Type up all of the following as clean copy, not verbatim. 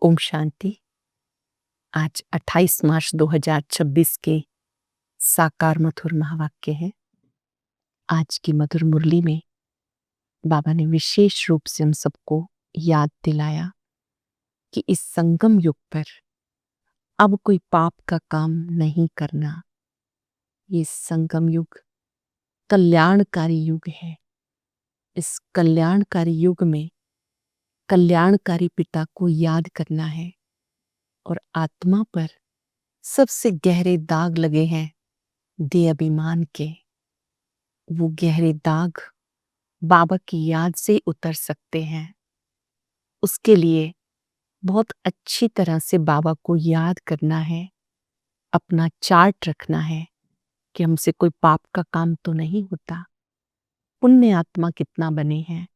ओम शांति। आज 28 मार्च 2026 के साकार मधुर महावाक्य है। आज की मधुर मुरली में बाबा ने विशेष रूप से हम सबको याद दिलाया कि इस संगम युग पर अब कोई पाप का काम नहीं करना। ये संगम युग कल्याणकारी युग है। इस कल्याणकारी युग में कल्याणकारी पिता को याद करना है और आत्मा पर सबसे गहरे दाग लगे हैं देह अभिमान के। वो गहरे दाग बाबा की याद से उतर सकते हैं। उसके लिए बहुत अच्छी तरह से बाबा को याद करना है, अपना चार्ट रखना है कि हमसे कोई पाप का काम तो नहीं होता, पुण्य आत्मा कितना बने हैं,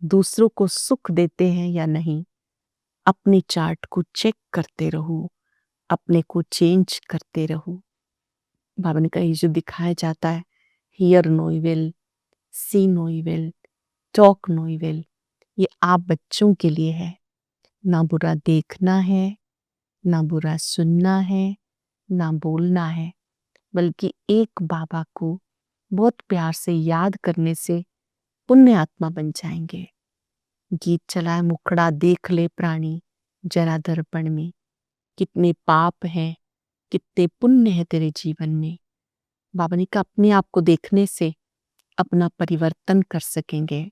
दूसरों को सुख देते हैं या नहीं। अपने चार्ट को चेक करते रहो, अपने को चेंज करते रहो। बाबा ने कहा ये जो दिखाया जाता है, hear no evil, see no evil, talk no evil, ये आप बच्चों के लिए है। ना बुरा देखना है, ना बुरा सुनना है, ना बोलना है, बल्कि एक बाबा को बहुत प्यार से याद करने से पुण्य आत्मा बन जाएंगे। गीत चलाए मुखड़ा देख ले प्राणी जरा दर्पण में, कितने पाप हैं, कितने पुण्य है तेरे जीवन में। बाबा ने कहा अपने आप को देखने से अपना परिवर्तन कर सकेंगे।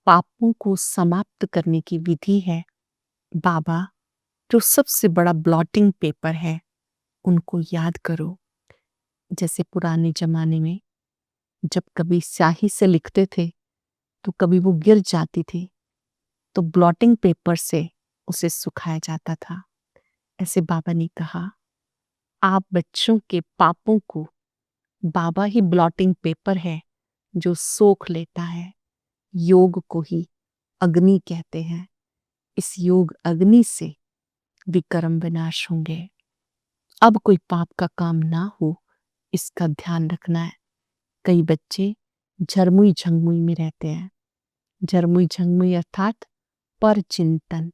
पापों को समाप्त करने की विधि है बाबा जो सबसे बड़ा ब्लॉटिंग पेपर है उनको याद करो। जैसे पुराने जमाने में जब कभी स्याही से लिखते थे तो कभी वो गिर जाती थी, तो ब्लॉटिंग पेपर से उसे सुखाया जाता था। ऐसे बाबा ने कहा आप बच्चों के पापों को, बाबा ही ब्लॉटिंग पेपर है जो सोख लेता है। योग को ही अग्नि कहते हैं। इस योग अग्नि से विकर्म विनाश होंगे। अब कोई पाप का काम ना हो, इसका ध्यान रखना है। कई बच्चे झरमुई झंगमुई में रहते हैं। झरमुई झंगमुई अर्थात पर चिंतन,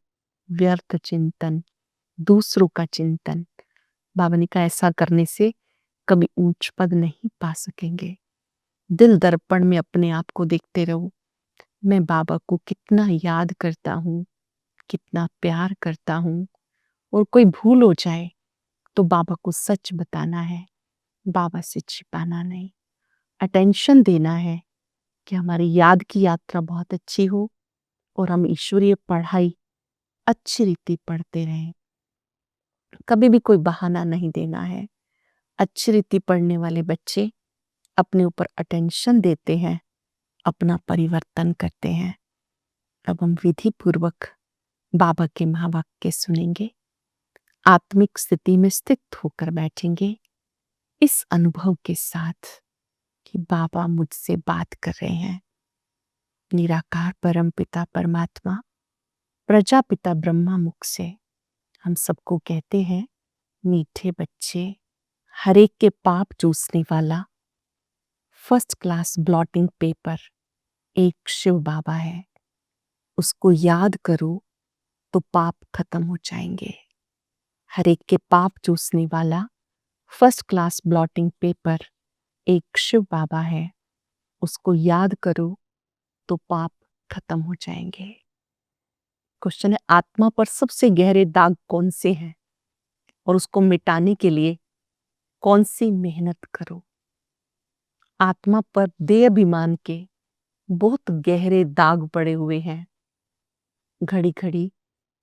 व्यर्थ चिंतन, दूसरों का चिंतन। बाबा ने कहा ऐसा करने से कभी ऊंच पद नहीं पा सकेंगे। दिल दर्पण में अपने आप को देखते रहो, मैं बाबा को कितना याद करता हूँ, कितना प्यार करता हूँ। और कोई भूल हो जाए तो बाबा को सच बताना है, बाबा से छिपाना नहीं। अटेंशन देना है कि हमारी याद की यात्रा बहुत अच्छी हो और हम ईश्वरीय पढ़ाई अच्छी रीति पढ़ते रहें। कभी भी कोई बहाना नहीं देना है। अच्छी रीति पढ़ने वाले बच्चे अपने ऊपर अटेंशन देते हैं, अपना परिवर्तन करते हैं। अब हम विधि पूर्वक बाबा के महावाक्य सुनेंगे। आत्मिक स्थिति में स्थित होकर बैठेंगे इस अनुभव के साथ कि बाबा मुझसे बात कर रहे हैं। निराकार परम पिता परमात्मा प्रजापिता ब्रह्मा मुख से हम सबको कहते हैं मीठे बच्चे, हर एक के पाप चूसने वाला फर्स्ट क्लास ब्लॉटिंग पेपर एक शिव बाबा है। उसको याद करो तो पाप खत्म हो जाएंगे। हर एक के पाप चूसने वाला फर्स्ट क्लास ब्लॉटिंग पेपर एक शिव बाबा है। उसको याद करो तो पाप खत्म हो जाएंगे। क्वेश्चन है आत्मा पर सबसे गहरे दाग कौन से हैं और उसको मिटाने के लिए कौन सी मेहनत करो। आत्मा पर देह अभिमान के बहुत गहरे दाग पड़े हुए हैं। घड़ी घड़ी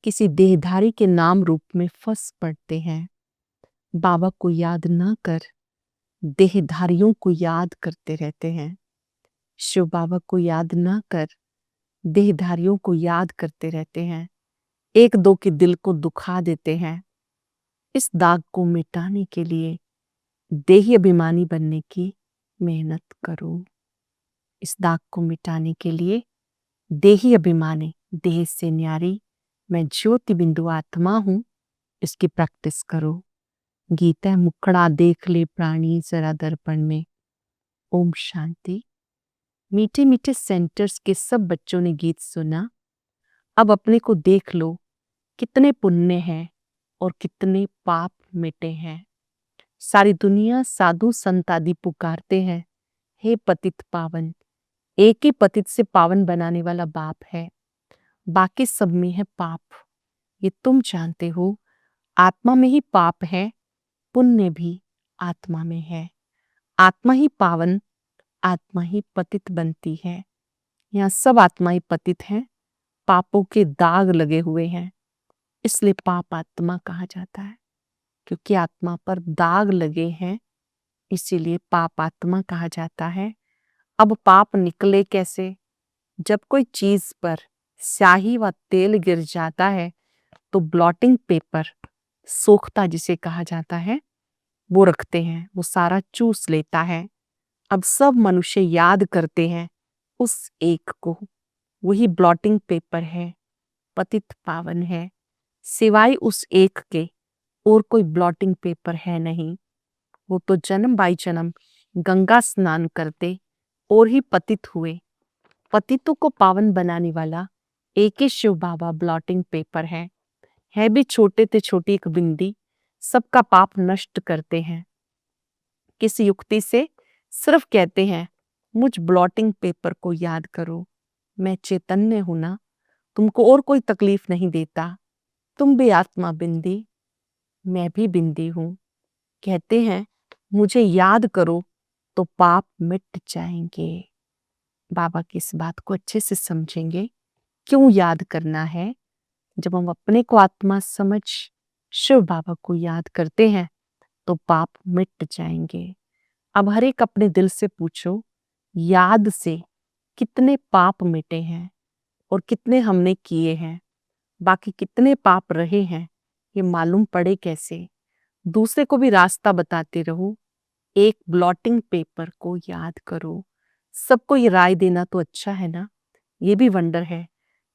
किसी देहधारी के नाम रूप में फंस पड़ते हैं। बाबा को याद न कर देहधारियों को याद करते रहते हैं। शिव बाबा को याद न कर देहधारियों को याद करते रहते हैं। एक दो के दिल को दुखा देते हैं। इस दाग को मिटाने के लिए देही अभिमानी बनने की मेहनत करो। इस दाग को मिटाने के लिए देही अभिमानी, देह से न्यारी मैं ज्योति बिंदु आत्मा हूं, इसकी प्रैक्टिस करो। गीता है मुखड़ा देख ले प्राणी जरा दर्पण में। ओम शांति। मीठे मीठे सेंटर्स के सब बच्चों ने गीत सुना। अब अपने को देख लो कितने पुण्य हैं और कितने पाप मिटे हैं। सारी दुनिया साधु संत आदि पुकारते हैं, हे पतित पावन। एक ही पतित से पावन बनाने वाला बाप है, बाकी सब में है पाप। ये तुम जानते हो। आत्मा में ही पाप है, पुण्य भी आत्मा में है। आत्मा ही पावन, आत्मा ही पतित बनती है। यहाँ सब आत्माएं पतित हैं, पापों के दाग लगे हुए हैं, इसलिए पाप आत्मा कहा जाता है। क्योंकि आत्मा पर दाग लगे हैं, इसीलिए पाप आत्मा कहा जाता है। अब पाप निकले कैसे? जब कोई चीज पर स्याही व तेल गिर जाता है तो ब्लॉटिंग पेपर, सोख्ता जिसे कहा जाता है, वो रखते हैं, वो सारा चूस लेता है। अब सब मनुष्य याद करते हैं उस एक को, वही ब्लॉटिंग पेपर है, पतित पावन है। सिवाय उस एक के और कोई ब्लॉटिंग पेपर है नहीं। वो तो जन्म बाई जन्म गंगा स्नान करते और ही पतित हुए। पतितों को पावन बनाने वाला एक ही शिव बाबा ब्लॉटिंग पेपर है भी छोटे ते छोटी एक बिंदी, सबका पाप नष्ट करते हैं। किस युक्ति से? सिर्फ कहते हैं, मुझ ब्लॉटिंग पेपर को याद करो, मैं चैतन्य हूं ना, तुमको और कोई तकलीफ नहीं देता, तुम भी आत्मा बिंदी, मैं भी बिंदी हूं। कहते हैं, मुझे याद करो तो पाप मिट जाएंगे। बाबा की इस बात को अच्छे से समझेंगे, क्यों याद करना है। जब हम अपने को आत्मा समझ शिव बाबा को याद करते हैं तो पाप मिट जाएंगे। अब हर एक अपने दिल से पूछो, याद से कितने पाप मिटे हैं और कितने हमने किए हैं, बाकी कितने पाप रहे हैं, ये मालूम पड़े कैसे? दूसरे को भी रास्ता बताते रहो। एक ब्लॉटिंग पेपर को याद करो। सबको ये राय देना तो अच्छा है ना, ये भी वंडर है।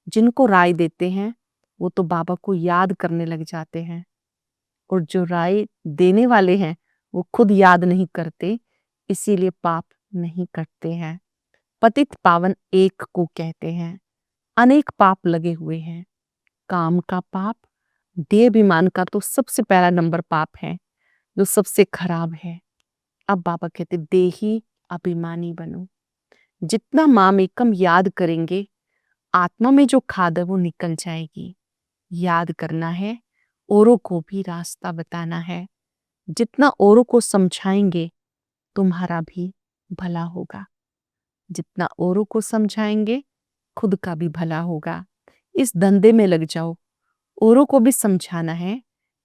जिनको राय देते हैं वो तो बाबा को याद करने लग जाते हैं, और जो राय देने वाले हैं वो खुद याद नहीं करते, इसीलिए पाप नहीं करते हैं। पतित पावन एक को कहते हैं। अनेक पाप लगे हुए हैं। काम का पाप, देहाभिमान का तो सबसे पहला नंबर पाप है, जो सबसे खराब है। अब बाबा कहते, देही अभिमानी बनो। जितना माम एकम याद करेंगे, आत्मा में जो खाद है वो निकल जाएगी। याद करना है, औरों को भी रास्ता बताना है। जितना औरों को समझाएंगे, तुम्हारा भी भला होगा। जितना औरों को समझाएंगे, खुद का भी भला होगा। इस धंधे में लग जाओ। औरों को भी समझाना है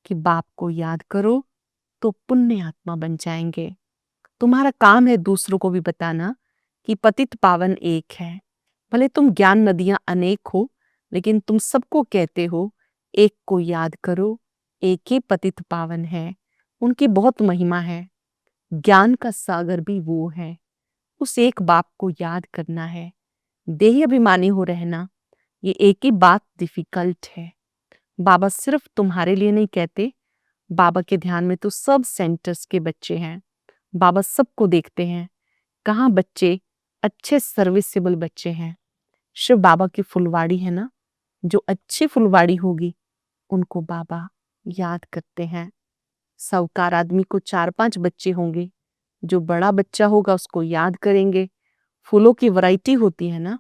कि बाप को याद करो तो पुण्य आत्मा बन जाएंगे। तुम्हारा काम है दूसरों को भी बताना कि पतित पावन एक है। भले तुम ज्ञान नदियां अनेक हो, लेकिन तुम सबको कहते हो, एक को याद करो, एक ही पतित पावन है, उनकी बहुत महिमा है। ज्ञान का सागर भी वो है। उस एक बाप को याद करना है। देही अभिमानी हो रहना, ये एक ही बात डिफिकल्ट है। बाबा सिर्फ तुम्हारे लिए नहीं कहते, बाबा के ध्यान में तो सब सेंटर्स के बच्चे हैं। बाबा सबको देखते हैं, कहाँ बच्चे अच्छे सर्विसेबल बच्चे हैं। शिव बाबा की फुलवाड़ी है ना, जो अच्छी फुलवाड़ी होगी उनको बाबा याद करते हैं। साहूकार आदमी को 4-5 बच्चे होंगे, जो बड़ा बच्चा होगा उसको याद करेंगे। फूलों की वैरायटी होती है ना,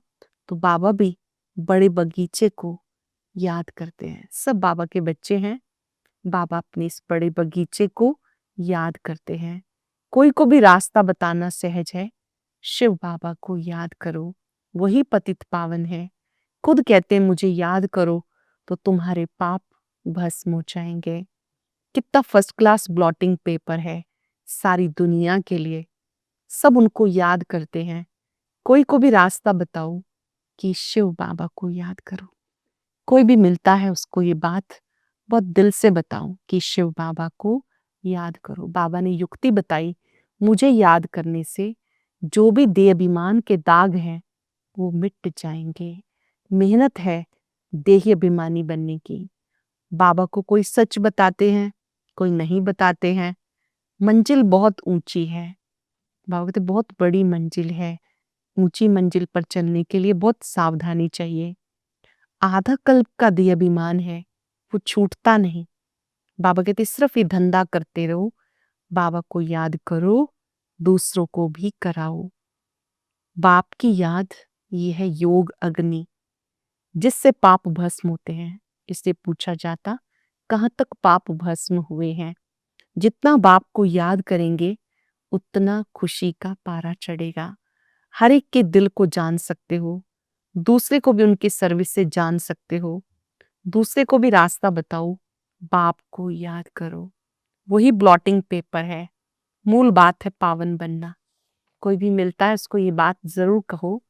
तो बाबा भी बड़े बगीचे को याद करते हैं। सब बाबा के बच्चे हैं, बाबा अपने इस बड़े बगीचे को याद करते हैं। कोई को भी रास्ता बताना सहज है। शिव बाबा को याद करो, वही पतित पावन है। खुद कहते हैं, मुझे याद करो तो तुम्हारे पाप भस्म हो जाएंगे। कितना फर्स्ट क्लास ब्लॉटिंग पेपर है सारी दुनिया के लिए। सब उनको याद करते हैं। कोई को भी रास्ता बताओ कि शिव बाबा को याद करो। कोई भी मिलता है उसको ये बात बहुत दिल से बताओ कि शिव बाबा को याद करो। बाबा ने युक्ति बताई, मुझे याद करने से जो भी देहाभिमान के दाग हैं वो मिट जाएंगे। मेहनत है देही अभिमानी बनने की। बाबा को कोई सच बताते हैं, कोई नहीं बताते हैं। मंजिल बहुत ऊंची है। बाबा कहते बहुत बड़ी मंजिल है। ऊंची मंजिल पर चलने के लिए बहुत सावधानी चाहिए। आधा कल्प का देहाभिमान है, वो छूटता नहीं। बाबा कहते सिर्फ ये धंधा करते रहो, बाबा को याद करो, दूसरों को भी कराओ। बाप की याद ये है योग अग्नि, जिससे पाप भस्म होते हैं। इससे पूछा जाता कहाँ तक पाप भस्म हुए हैं। जितना बाप को याद करेंगे उतना खुशी का पारा चढ़ेगा। हर एक के दिल को जान सकते हो, दूसरे को भी उनके सर्विस से जान सकते हो, दूसरे को भी रास्ता बताओ। बाप को याद करो, वही ब्लॉटिंग पेपर है। मूल बात है पावन बनना। कोई भी मिलता है उसको ये बात जरूर कहो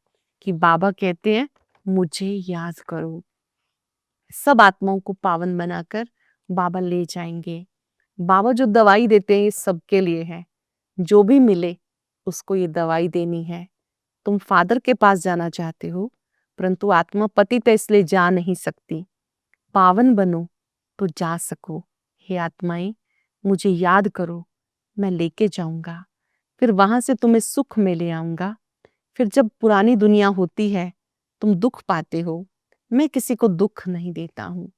कि बाबा कहते हैं मुझे याद करो। सब आत्माओं को पावन बनाकर बाबा ले जाएंगे। बाबा जो दवाई देते हैं ये सबके लिए है। जो भी मिले उसको ये दवाई देनी है। तुम फादर के पास जाना चाहते हो, परंतु आत्मा पतित है इसलिए जा नहीं सकती। पावन बनो तो जा सको। हे आत्माएं, मुझे याद करो, मैं लेके जाऊंगा, फिर वहां से तुम्हें सुख में ले आऊंगा। फिर जब पुरानी दुनिया होती है, तुम दुख पाते हो, मैं किसी को दुख नहीं देता हूँ।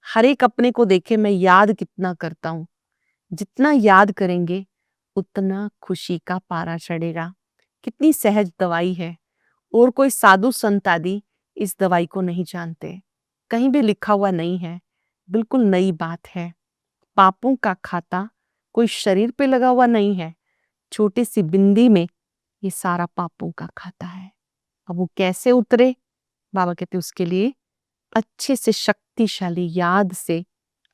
हर एक अपने को देखे मैं याद कितना करता हूँ। जितना याद करेंगे उतना खुशी का पारा चढ़ेगा। कितनी सहज दवाई है, और कोई साधु संत आदि इस दवाई को नहीं जानते। कहीं भी लिखा हुआ नहीं है, बिल्कुल नई बात है। पापों का खाता कोई शरीर पे लगा हुआ नहीं है, छोटी सी बिंदी में ये सारा पापों का खाता है। अब वो कैसे उतरे? बाबा कहते उसके लिए अच्छे से शक्तिशाली याद से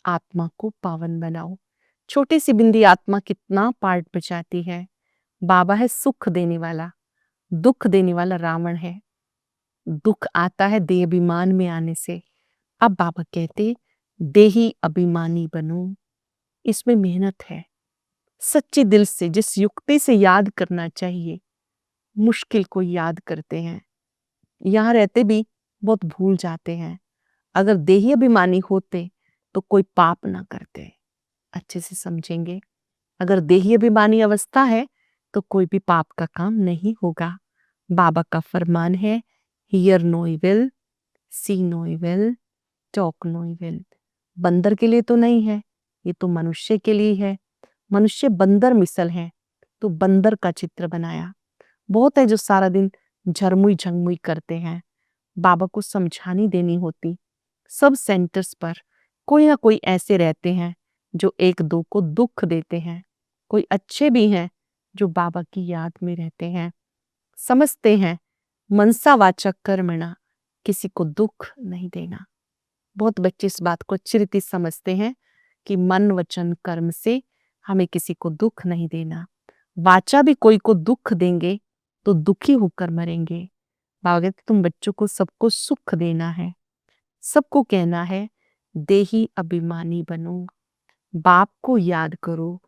आत्मा को पावन बनाओ। छोटी सी बिंदी आत्मा कितना पार्ट बचाती है। बाबा है सुख देने वाला, दुख देने वाला रावण है। दुख आता है देह अभिमान में आने से। अब बाबा कहते देही अभिमानी बनो। इसमें मेहनत है। सच्चे दिल से जिस युक्ति से याद करना चाहिए, मुश्किल को याद करते हैं। यहाँ रहते भी बहुत भूल जाते हैं। अगर देही अभिमानी होते तो कोई पाप ना करते। अच्छे से समझेंगे। अगर देही अभिमानी अवस्था है तो कोई भी पाप का काम नहीं होगा। बाबा का फरमान है hear no evil, see no evil, talk no evil. बंदर के लिए तो नहीं है, ये तो मनुष्य के लिए है। मनुष्य बंदर मिसल है, तो बंदर का चित्र बनाया। बहुत है जो सारा दिन झरमुई झंगमुई करते हैं, बाबा को समझानी देनी होती। सब सेंटर्स पर कोई ना कोई ऐसे रहते हैं जो एक दो को दुख देते हैं। कोई अच्छे भी हैं जो बाबा की याद में रहते हैं। समझते हैं मनसा वाचक कर्मणा, किसी को दुख नहीं देना। बहुत बच्चे इस बात को अच्छी रीति समझते हैं कि मन वचन कर्म से हमें किसी को दुख नहीं देना। वाचा भी कोई को दुख देंगे तो दुखी होकर मरेंगे। बाबा कहते तुम बच्चों को सबको सुख देना है, सबको कहना है देही अभिमानी बनो, बाप को याद करो।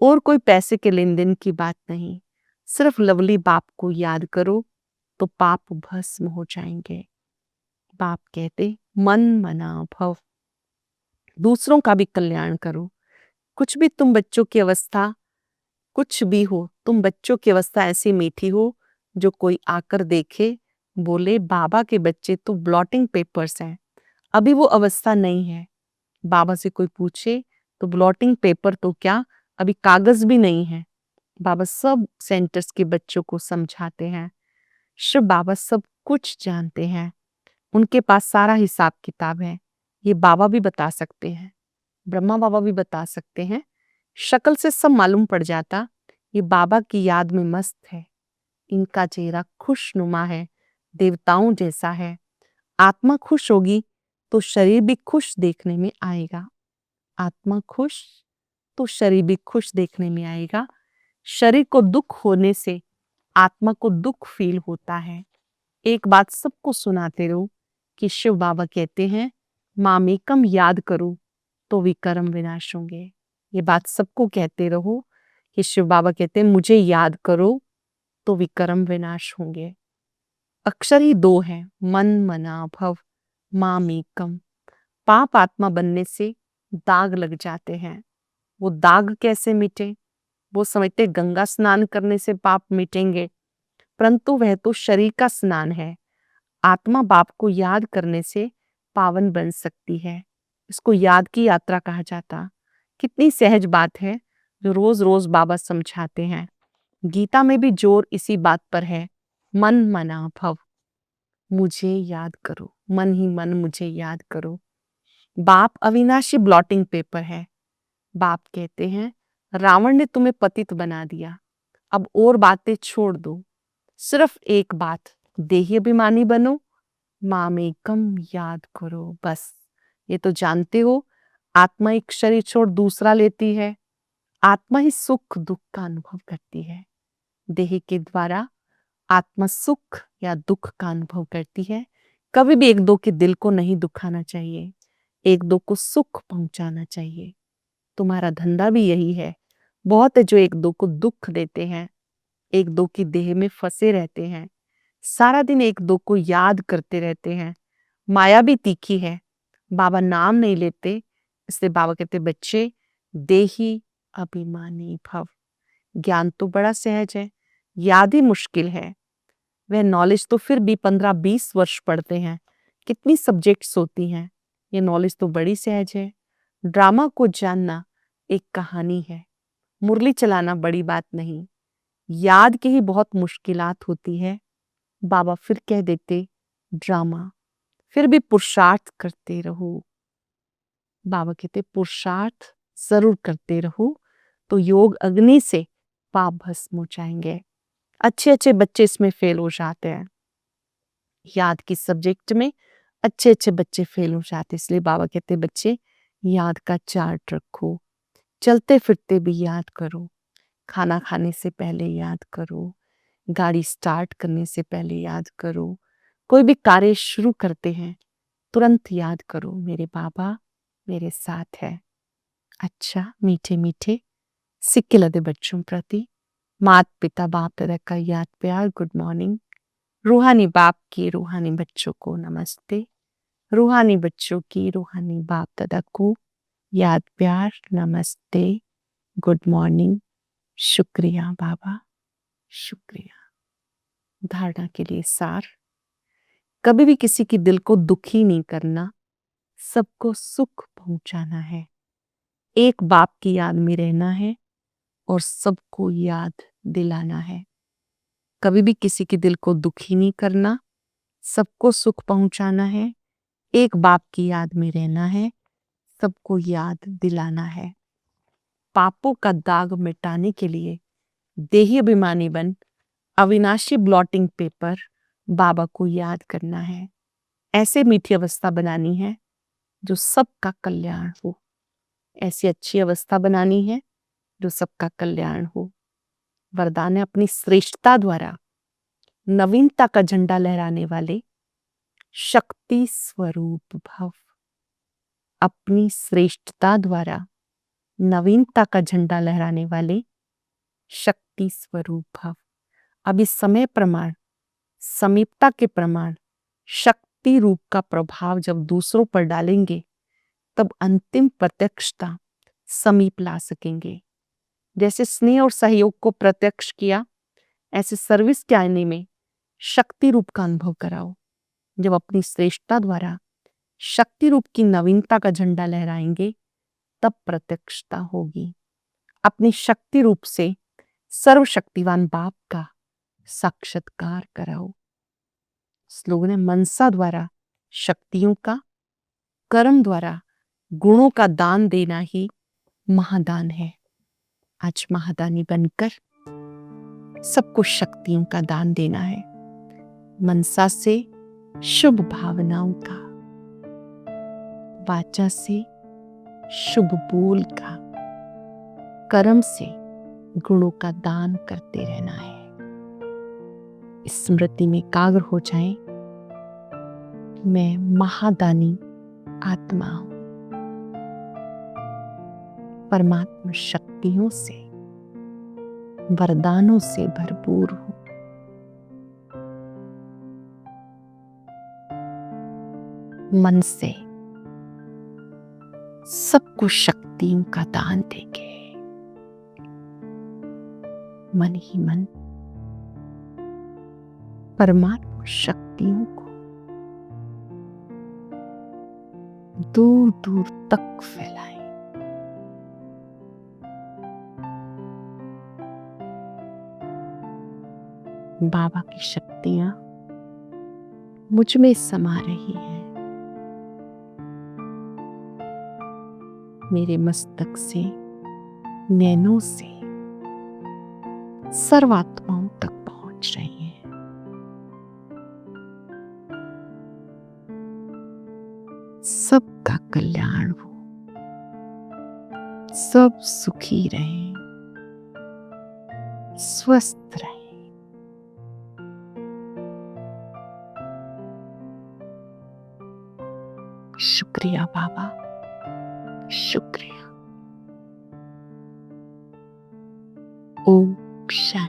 और कोई पैसे के लेन देन की बात नहीं, सिर्फ लवली बाप को याद करो तो पाप भस्म हो जाएंगे। बाप कहते मन मना भव, दूसरों का भी कल्याण करो। कुछ भी तुम बच्चों की अवस्था कुछ भी हो, तुम बच्चों की अवस्था ऐसी मीठी हो जो कोई आकर देखे बोले बाबा के बच्चे तो ब्लॉटिंग पेपर्स हैं। अभी वो अवस्था नहीं है। बाबा से कोई पूछे तो ब्लॉटिंग पेपर तो क्या, अभी कागज भी नहीं है। बाबा सब सेंटर्स के बच्चों को समझाते हैं। शिव बाबा सब कुछ जानते हैं, उनके पास सारा हिसाब किताब है। ये बाबा भी बता सकते हैं, ब्रह्मा बाबा भी बता सकते हैं। शक्ल से सब मालूम पड़ जाता ये बाबा की याद में मस्त है। इनका चेहरा खुशनुमा है, देवताओं जैसा है। आत्मा खुश होगी तो शरीर भी खुश देखने में आएगा। आत्मा खुश तो शरीर भी खुश देखने में आएगा। शरीर को दुख होने से आत्मा को दुख फील होता है। एक बात सबको सुनाते रहो कि शिव बाबा कहते हैं मामेकम याद करो तो विकर्म विनाश होंगे। ये बात सबको कहते रहो कि शिव बाबा कहते हैं मुझे याद करो तो विकर्म विनाश होंगे। अक्षर ही दो हैं, मन मना भव मामेकम। पाप आत्मा बनने से दाग लग जाते हैं। वो दाग कैसे मिटे? वो समझते गंगा स्नान करने से पाप मिटेंगे, परंतु वह तो शरीर का स्नान है। आत्मा बाप को याद करने से पावन बन सकती है। इसको याद की यात्रा कहा जाता। कितनी सहज बात है जो रोज रोज बाबा समझाते हैं। गीता में भी जोर इसी बात पर है, मन मना भव, मुझे याद करो, मन ही मन मुझे याद करो। बाप अविनाशी ब्लॉटिंग पेपर है। बाप कहते हैं रावण ने तुम्हें पतित बना दिया, अब और बातें छोड़ दो, सिर्फ एक बात, देही अभिमानी बनो, मामेकम याद करो। बस ये तो जानते हो, आत्मा एक शरीर छोड़ दूसरा लेती है। आत्मा ही सुख दुख का अनुभव करती है। देह के द्वारा आत्मा सुख या दुख का अनुभव करती है। कभी भी एक दो के दिल को नहीं दुखाना चाहिए, एक दो को सुख पहुंचाना चाहिए। तुम्हारा धंधा भी यही है। बहुत है जो एक दो को दुख देते हैं, एक दो की देह में फंसे रहते हैं, सारा दिन एक दो को याद करते रहते हैं। माया भी तीखी है, बाबा नाम नहीं लेते, इसलिए बाबा कहते बच्चे देही अभिमानी भव। ज्ञान तो बड़ा सहज है, याद ही मुश्किल है। वह नॉलेज तो फिर भी 15-20 वर्ष पढ़ते हैं, कितनी सब्जेक्ट्स होती हैं। ये नॉलेज तो बड़ी सहज है। ड्रामा को जानना एक कहानी है, मुरली चलाना बड़ी बात नहीं। याद की ही बहुत मुश्किलात होती है। बाबा फिर कह देते ड्रामा, फिर भी पुरुषार्थ करते रहो। बाबा कहते पुरुषार्थ जरूर करते रहो तो योग अग्नि से पाप भस्म हो जाएंगे। अच्छे अच्छे बच्चे इसमें फेल हो जाते हैं, याद की सब्जेक्ट में अच्छे अच्छे बच्चे फेल हो जाते, इसलिए बाबा कहते बच्चे याद का चार्ट रखो, चलते फिरते भी याद करो, खाना खाने से पहले याद करो, गाड़ी स्टार्ट करने से पहले याद करो, कोई भी कार्य शुरू करते हैं तुरंत याद करो मेरे बाबा मेरे साथ है। अच्छा मीठे मीठे सिक्के लदे बच्चों प्रति मात पिता बाप दादा का याद प्यार गुड मॉर्निंग। रूहानी बाप की रूहानी बच्चों को नमस्ते, रूहानी बच्चों की रूहानी बाप दादा को याद प्यार नमस्ते गुड मॉर्निंग। शुक्रिया बाबा शुक्रिया। धारणा के लिए सार, कभी भी किसी की दिल को दुखी नहीं करना, सबको सुख पहुंचाना है। एक बाप की याद में रहना है और सबको याद दिलाना है। कभी भी किसी के दिल को दुखी नहीं करना, सबको सुख पहुंचाना है, एक बाप की याद में रहना है, सबको याद दिलाना है। पापों का दाग मिटाने के लिए देही अभिमानी बन अविनाशी ब्लॉटिंग पेपर बाबा को याद करना है। ऐसे मीठी अवस्था बनानी है जो सबका कल्याण हो, ऐसी अच्छी अवस्था बनानी है जो सबका कल्याण हो। वरदान है अपनी श्रेष्ठता द्वारा नवीनता का झंडा लहराने वाले शक्ति स्वरूप भव। अपनी श्रेष्ठता द्वारा नवीनता का झंडा लहराने वाले शक्ति स्वरूप भव। अब इस समय प्रमाण समीपता के प्रमाण शक्ति रूप का प्रभाव जब दूसरों पर डालेंगे तब अंतिम प्रत्यक्षता समीप ला सकेंगे। जैसे स्नेह और सहयोग को प्रत्यक्ष किया, ऐसे सर्विस के आईने में शक्ति रूप का अनुभव कराओ। जब अपनी श्रेष्ठता द्वारा शक्ति रूप की नवीनता का झंडा लहराएंगे तब प्रत्यक्षता होगी। अपनी शक्ति रूप से सर्वशक्तिवान बाप का साक्षात्कार कराओ। स्लोगन है मनसा द्वारा शक्तियों का, कर्म द्वारा गुणों का दान देना ही महादान है। आज महादानी बनकर सबको शक्तियों का दान देना है। मनसा से शुभ भावनाओं का, वाचा से शुभ बोल का, कर्म से गुणों का दान करते रहना है। स्मृति में एकाग्र हो जाएं, मैं महादानी आत्मा हूं, परमात्मा शक्तियों से वरदानों से भरपूर हूं। मन से सबको शक्तियों का दान देंगे। मन ही मन परमात्मा शक्तियों को दूर दूर तक फैलाएं। बाबा की शक्तियां मुझ में समा रही हैं। मेरे मस्तक से, नैनों से सर्वात्माओं तक पहुंच रही हैं। सबका कल्याण हो, सब सुखी रहें, स्वस्थ रहें। शुक्रिया बाबा, शुक्रिया। ओम शांति।